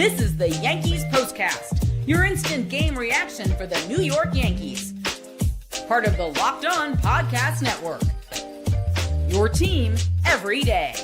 This is the Yankees POSTCAST, your instant game reaction for the New York Yankees. Part of the Locked On Podcast Network. Your team every day.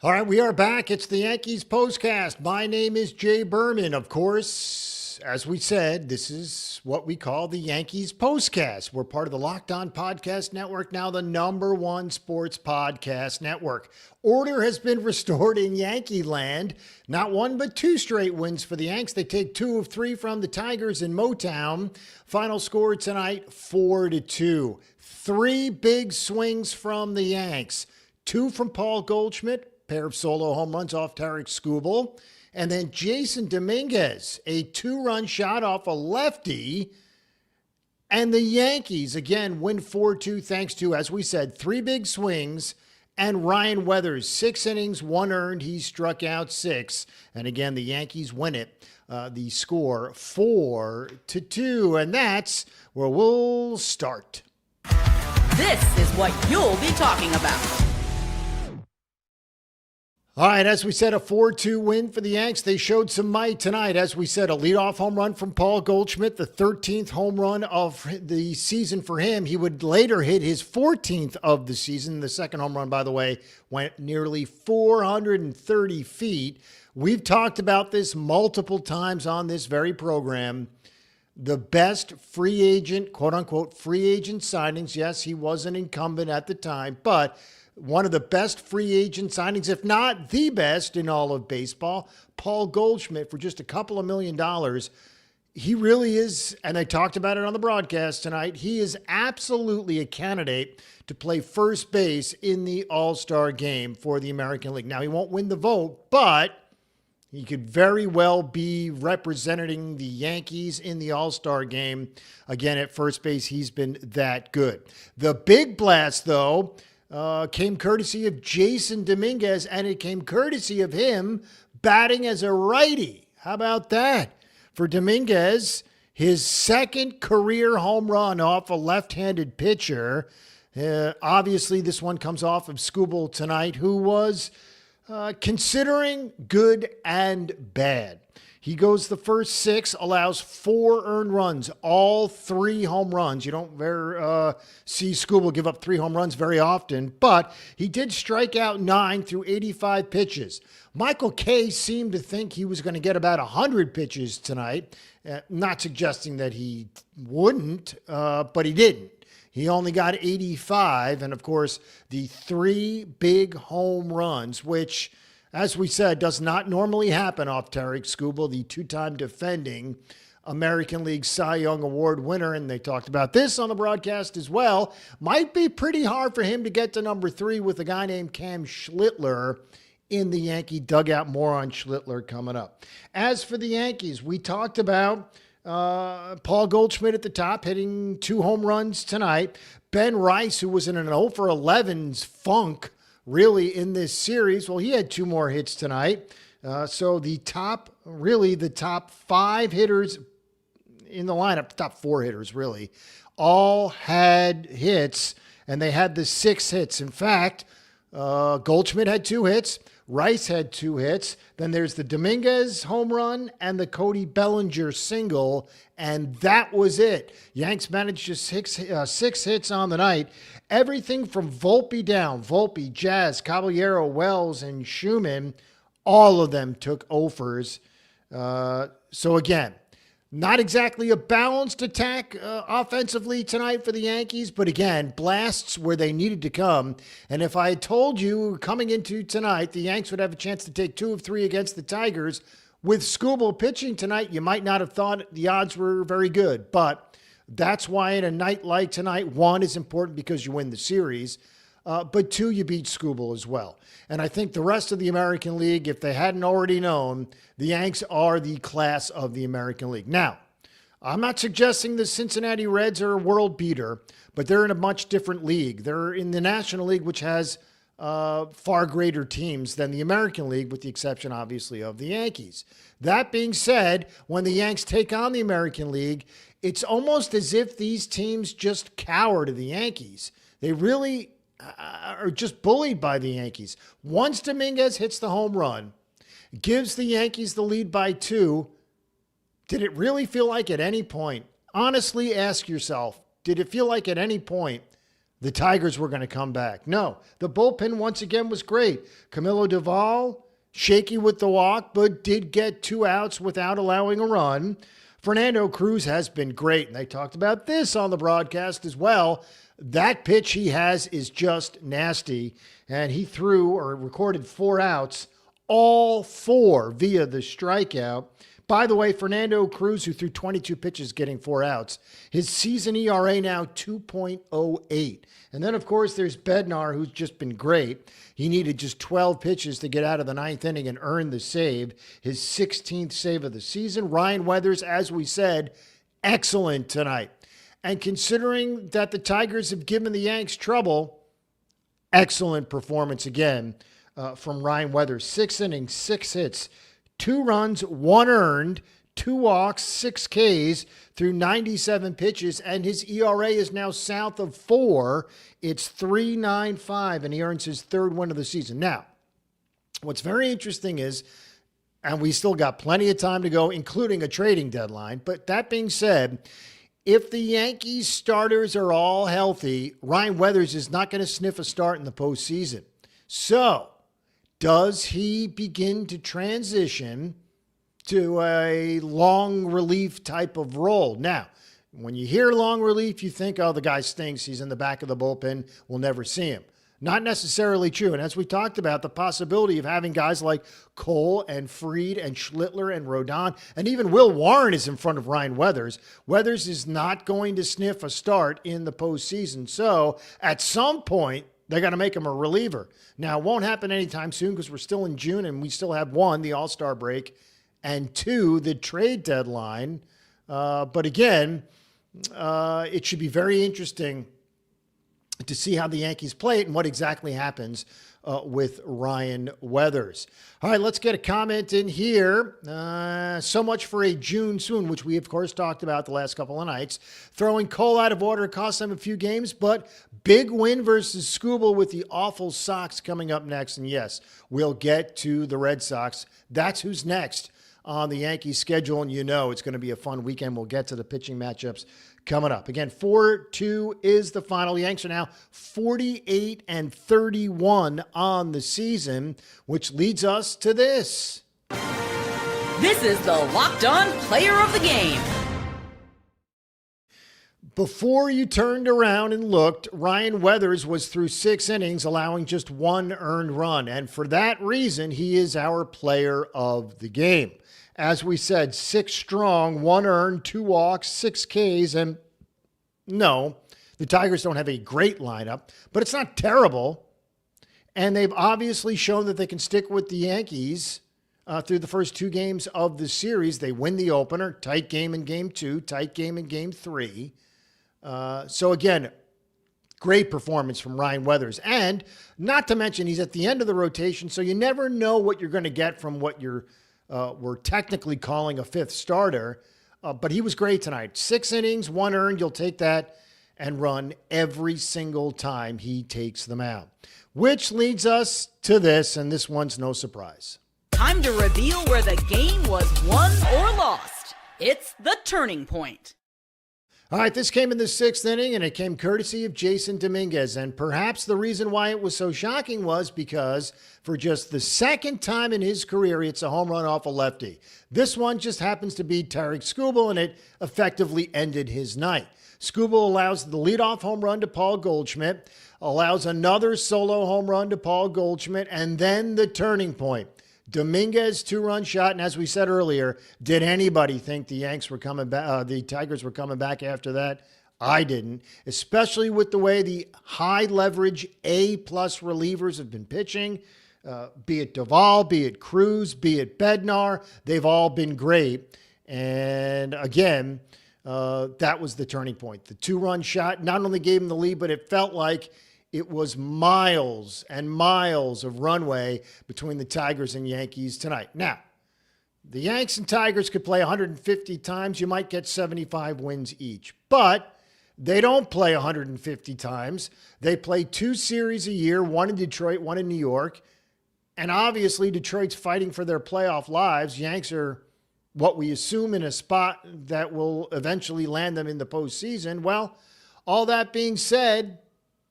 All right, we are back. It's the Yankees POSTCAST. My name is Jay Berman. Of course, as we said, this is what we call the Yankees POSTCAST. We're part of the Locked On Podcast Network, now the #1 sports podcast network. Order has been restored in Yankee land. Not one, but two straight wins for the Yanks. They take 2 of 3 from the Tigers in Motown. Final score tonight, 4-2. 3 big swings from the Yanks. 2 from Paul Goldschmidt. Pair of solo home runs off Tarik Skubal. And then Jasson Domínguez, a 2-run shot off a lefty. And the Yankees, again, win 4-2 thanks to, as we said, 3 big swings. And Ryan Weathers, 6 innings, 1 earned. He struck out 6. And again, the Yankees win it. The score 4-2. And that's where we'll start. This is what you'll be talking about. All right, as we said, a 4-2 win for the Yanks. They showed some might tonight. As we said, a leadoff home run from Paul Goldschmidt, the 13th home run of the season for him. He would later hit his 14th of the season. The second home run, by the way, went nearly 430 feet. We've talked about this multiple times on this very program. The best free agent, quote-unquote, free agent signings. Yes, he was an incumbent at the time, but one of the best free agent signings, if not the best in all of baseball, Paul Goldschmidt, for just a couple of $1 million. He really is, and I talked about it on the broadcast tonight, he is absolutely a candidate to play first base in the All-Star game for the American League. Now, he won't win the vote, but he could very well be representing the Yankees in the All-Star game. Again, at first base, he's been that good. The big blast, though, came courtesy of Jasson Domínguez, and it came courtesy of him batting as a righty. How about that? For Domínguez, his second career home run off a left-handed pitcher. Obviously, this one comes off of Skubal tonight, who was considering good and bad. He goes the first 6, allows 4 earned runs, all 3 home runs. You don't see Skubal give up 3 home runs very often, but he did strike out 9 through 85 pitches. Michael Kay seemed to think he was going to get about 100 pitches tonight, not suggesting that he wouldn't, but he didn't. He only got 85, and of course, the 3 big home runs, which, as we said, does not normally happen off Tarik Skubal, the 2-time defending American League Cy Young Award winner, and they talked about this on the broadcast as well. Might be pretty hard for him to get to number 3 with a guy named Cam Schlittler in the Yankee dugout. More on Schlittler coming up. As for the Yankees, we talked about Paul Goldschmidt at the top, hitting 2 home runs tonight. Ben Rice, who was in an 0-for-11's funk, really, in this series. Well, he had 2 more hits tonight. So the top 5 hitters in the lineup, the top 4 hitters really, all had hits, and they had the 6 hits. In fact, Goldschmidt had 2 hits. Rice had 2 hits. Then there's the Domínguez home run and the Cody Bellinger single, and that was it. Yanks managed just 6 hits on the night. Everything from Volpe down, Volpe, Jazz, Caballero, Wells, and Schumann, all of them took offers. So again, not exactly a balanced attack offensively tonight for the Yankees, but again, blasts where they needed to come. And if I had told you coming into tonight the Yanks would have a chance to take 2 of 3 against the Tigers, with Skubal pitching tonight, you might not have thought the odds were very good. But that's why in a night like tonight, 1 is important because you win the series, but 2, you beat Skubal as well. And I think the rest of the American League, if they hadn't already known, the Yanks are the class of the American League. Now, I'm not suggesting the Cincinnati Reds are a world beater, but they're in a much different league. They're in the National League, which has far greater teams than the American League, with the exception, obviously, of the Yankees. That being said, when the Yanks take on the American League, it's almost as if these teams just cower to the Yankees. They really are just bullied by the Yankees. Once Domínguez hits the home run, gives the Yankees the lead by 2, did it really feel like at any point, honestly ask yourself, did it feel like at any point the Tigers were going to come back? No. The bullpen once again was great. Camilo Doval, shaky with the walk, but did get 2 outs without allowing a run. Fernando Cruz has been great, and they talked about this on the broadcast as well. That pitch he has is just nasty, and he threw or recorded 4 outs, all 4 via the strikeout. By the way, Fernando Cruz, who threw 22 pitches, getting 4 outs. His season ERA now 2.08. And then, of course, there's Bednar, who's just been great. He needed just 12 pitches to get out of the 9th inning and earn the save, his 16th save of the season. Ryan Weathers, as we said, excellent tonight. And considering that the Tigers have given the Yanks trouble, excellent performance again from Ryan Weathers. 6 innings, 6 hits, 2 runs, 1 earned, 2 walks, 6 Ks through 97 pitches, and his ERA is now south of 4. It's 3.95, and he earns his 3rd win of the season. Now, what's very interesting is, and we still got plenty of time to go, including a trading deadline, but that being said, if the Yankees starters are all healthy, Ryan Weathers is not going to sniff a start in the postseason. So, does he begin to transition to a long relief type of role? Now, when you hear long relief, you think, oh, the guy stinks. He's in the back of the bullpen. We'll never see him. Not necessarily true. And as we talked about, the possibility of having guys like Cole and Fried and Schlittler and Rodon, and even Will Warren is in front of Ryan Weathers. Weathers is not going to sniff a start in the postseason. So at some point, they're going to make him a reliever. Now, it won't happen anytime soon because we're still in June and we still have 1, the All-Star break, and 2, the trade deadline. But again, it should be very interesting to see how the Yankees play it and what exactly happens with Ryan Weathers. All right, let's get a comment in here. So much for a June soon, which we, of course, talked about the last couple of nights. Throwing Cole out of order cost them a few games, but big win versus Skubal with the awful Sox coming up next. And yes, we'll get to the Red Sox. That's who's next on the Yankees schedule, and you know it's going to be a fun weekend. We'll get to the pitching matchups coming up. Again, 4-2 is the final. The Yanks are now 48-31 on the season, which leads us to this. This is the Locked On Player of the Game. Before you turned around and looked, Ryan Weathers was through 6 innings, allowing just 1 earned run. And for that reason, he is our player of the game. As we said, 6 strong, 1 earned, 2 walks, 6 Ks. And no, the Tigers don't have a great lineup, but it's not terrible. And they've obviously shown that they can stick with the Yankees through the first 2 games of the series. They win the opener, tight game in game 2, tight game in game 3. So again, great performance from Ryan Weathers. And not to mention, he's at the end of the rotation, so you never know what you're going to get from what we're technically calling a 5th starter. But he was great tonight. 6 innings, 1 earned. You'll take that and run every single time he takes them out. Which leads us to this, and this one's no surprise. Time to reveal where the game was won or lost. It's the turning point. All right, this came in the 6th inning, and it came courtesy of Jasson Domínguez. And perhaps the reason why it was so shocking was because for just the 2nd time in his career, it's a home run off a lefty. This one just happens to be Tarik Skubal, and it effectively ended his night. Skubal allows the leadoff home run to Paul Goldschmidt, allows another solo home run to Paul Goldschmidt, and then the turning point. Domínguez 2-run shot, and as we said earlier, did anybody think the Yanks were coming back? The Tigers were coming back after that? I didn't, especially with the way the high leverage A-plus relievers have been pitching. Be it Doval, be it Cruz, be it Bednar, they've all been great. And again, that was the turning point. The 2-run shot not only gave him the lead, but it felt like it was miles and miles of runway between the Tigers and Yankees tonight. Now, the Yanks and Tigers could play 150 times. You might get 75 wins each. But They don't play 150 times. They play 2 series a year, one in Detroit, one in New York. And obviously, Detroit's fighting for their playoff lives. Yanks are what we assume in a spot that will eventually land them in the postseason. Well, all that being said,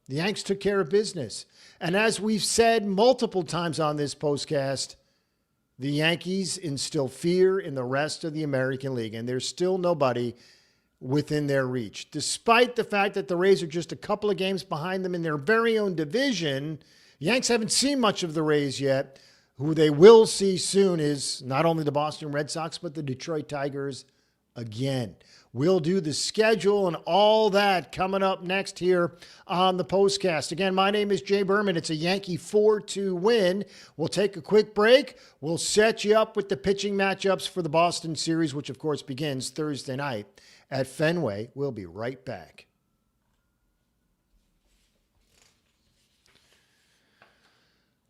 the Yanks took care of business. And as we've said multiple times on this postcast, the Yankees instill fear in the rest of the American League, and there's still nobody within their reach. Despite the fact that the Rays are just a couple of games behind them in their very own division, Yanks haven't seen much of the Rays yet. Who they will see soon is not only the Boston Red Sox, but the Detroit Tigers again. We'll do the schedule and all that coming up next here on the Postcast. Again, my name is Jay Berman. It's a Yankee 4-2 win. We'll take a quick break. We'll set you up with the pitching matchups for the Boston series, which of course begins Thursday night at Fenway. We'll be right back.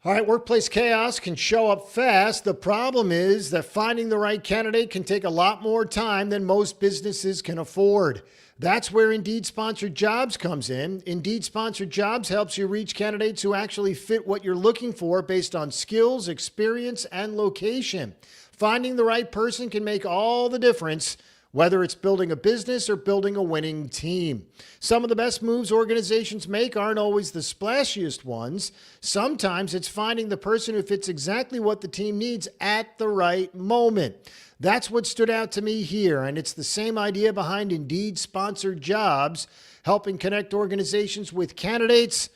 All right, workplace chaos can show up fast. The problem is that finding the right candidate can take a lot more time than most businesses can afford. That's where Indeed Sponsored Jobs comes in. Indeed Sponsored Jobs helps you reach candidates who actually fit what you're looking for based on skills, experience, and location. Finding the right person can make all the difference, whether it's building a business or building a winning team. Some of the best moves organizations make aren't always the splashiest ones. Sometimes it's finding the person who fits exactly what the team needs at the right moment. That's what stood out to me here, and it's the same idea behind Indeed Sponsored Jobs, helping connect organizations with candidates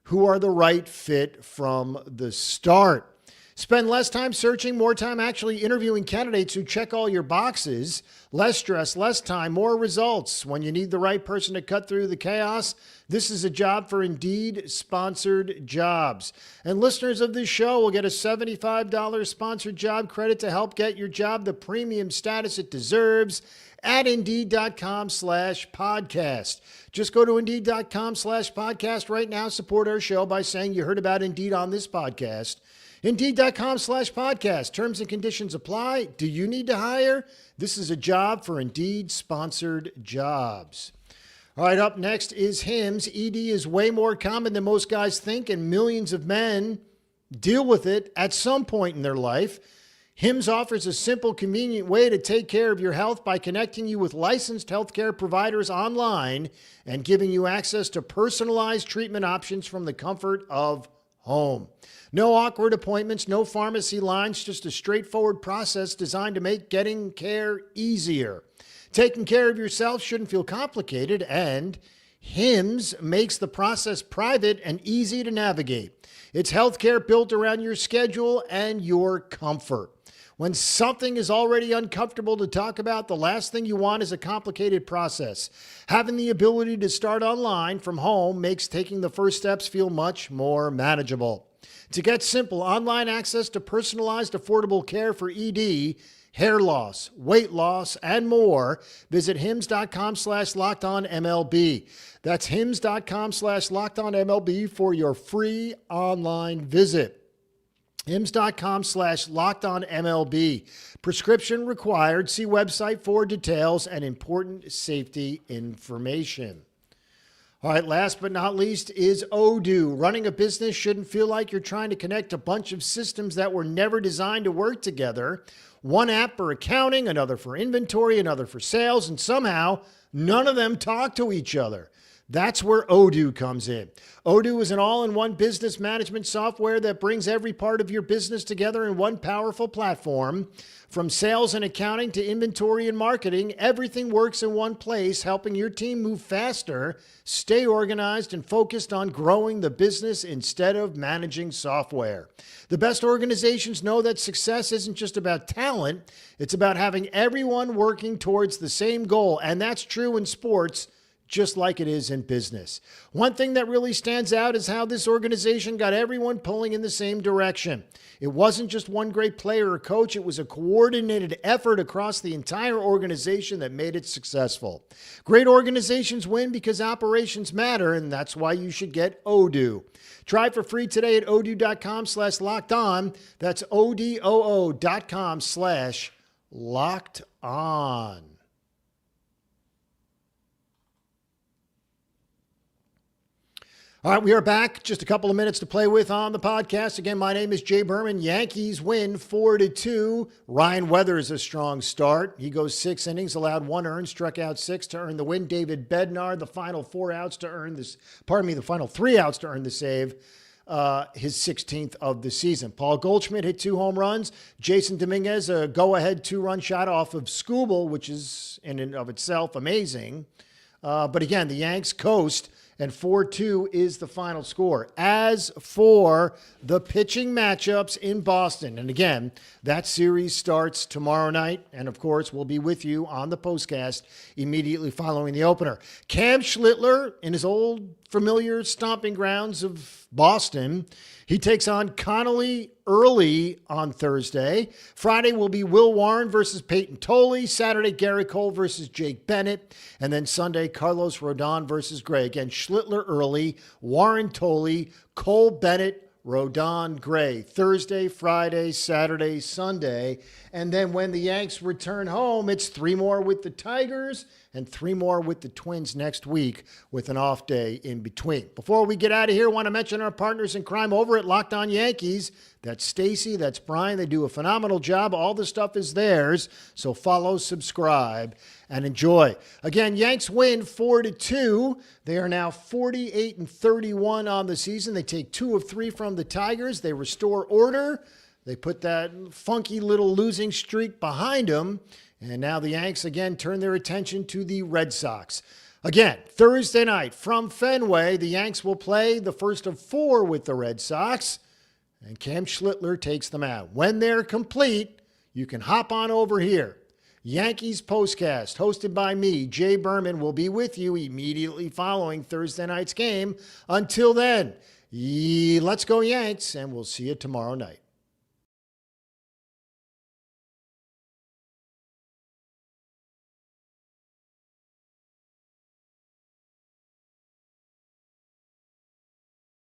who are the right fit from the start. Spend less time searching, more time actually interviewing candidates who check all your boxes. Less stress, less time, more results. When you need the right person to cut through the chaos, this is a job for Indeed Sponsored Jobs. And listeners of this show will get a $75 sponsored job credit to help get your job the premium status it deserves at Indeed.com/podcast. Just go to Indeed.com/podcast right now. Support our show by saying you heard about Indeed on this podcast. Indeed.com/podcast. Terms and conditions apply. Do you need to hire? This is a job for Indeed Sponsored Jobs. All right, up next is HIMS. ED is way more common than most guys think, and millions of men deal with it at some point in their life. HIMS offers a simple, convenient way to take care of your health by connecting you with licensed healthcare providers online and giving you access to personalized treatment options from the comfort of home. No awkward appointments, no pharmacy lines, just a straightforward process designed to make getting care easier. Taking care of yourself shouldn't feel complicated, and HIMS makes the process private and easy to navigate. It's healthcare built around your schedule and your comfort. When something is already uncomfortable to talk about, the last thing you want is a complicated process. Having the ability to start online from home makes taking the first steps feel much more manageable. To get simple online access to personalized, affordable care for ED, hair loss, weight loss, and more, visit hims.com/lockedonmlb. That's hims.com/lockedonmlb for your free online visit. hims.com/lockedonmlb. Prescription required. See website for details and important safety information. All right, last but not least is Odoo. Running a business shouldn't feel like you're trying to connect a bunch of systems that were never designed to work together. One app for accounting, another for inventory, another for sales, and somehow none of them talk to each other. That's where Odoo comes in. Odoo is an all-in-one business management software that brings every part of your business together in one powerful platform. From sales and accounting to inventory and marketing, everything works in one place, helping your team move faster, stay organized, and focused on growing the business instead of managing software. The best organizations know that success isn't just about talent, it's about having everyone working towards the same goal, and that's true in sports just like it is in business. One thing that really stands out is how this organization got everyone pulling in the same direction. It wasn't just one great player or coach, it was a coordinated effort across the entire organization that made it successful. Great organizations win because operations matter, and that's why you should get Odoo. Try it for free today at odoo.com/lockedon. That's odoo.com/lockedon. All right, we are back. Just a couple of minutes to play with on the podcast. Again, my name is Jay Berman. Yankees win 4-2. Ryan Weathers a strong start. He goes 6 innings, allowed 1 earned, struck out 6 to earn the win. David Bednar, the final 3 outs to earn the save. His 16th of the season. Paul Goldschmidt hit 2 home runs. Jasson Domínguez, a go-ahead 2-run shot off of Skubal, which is in and of itself amazing. But again, the Yanks coast, and 4-2 is the final score. As for the pitching matchups in Boston, and again, that series starts tomorrow night, and of course, we'll be with you on the postcast immediately following the opener. Cam Schlittler, in his old familiar stomping grounds of Boston, he takes on Connolly early on Thursday. Friday will be Will Warren versus Peyton Tolley. Saturday, Gary Cole versus Jake Bennett. And then Sunday, Carlos Rodon versus Gray. Again, Schlittler early, Warren Tolley, Cole Bennett, Rodon Gray. Thursday, Friday, Saturday, Sunday. And then when the Yanks return home, it's 3 more with the Tigers and 3 more with the Twins next week with an off day in between. Before we get out of here, I want to mention our partners in crime over at Locked On Yankees. That's Stacy, that's Brian. They do a phenomenal job. All the stuff is theirs. So follow, subscribe, and enjoy. Again, Yanks win 4-2. They are now 48-31 on the season. They take 2 of 3 from the Tigers. They restore order. They put that funky little losing streak behind them. And now the Yanks again turn their attention to the Red Sox. Again, Thursday night from Fenway, the Yanks will play the first of 4 with the Red Sox. And Cam Schlittler takes them out. When they're complete, you can hop on over here. Yankees Postcast, hosted by me, Jay Berman, will be with you immediately following Thursday night's game. Until then, let's go Yanks, and we'll see you tomorrow night.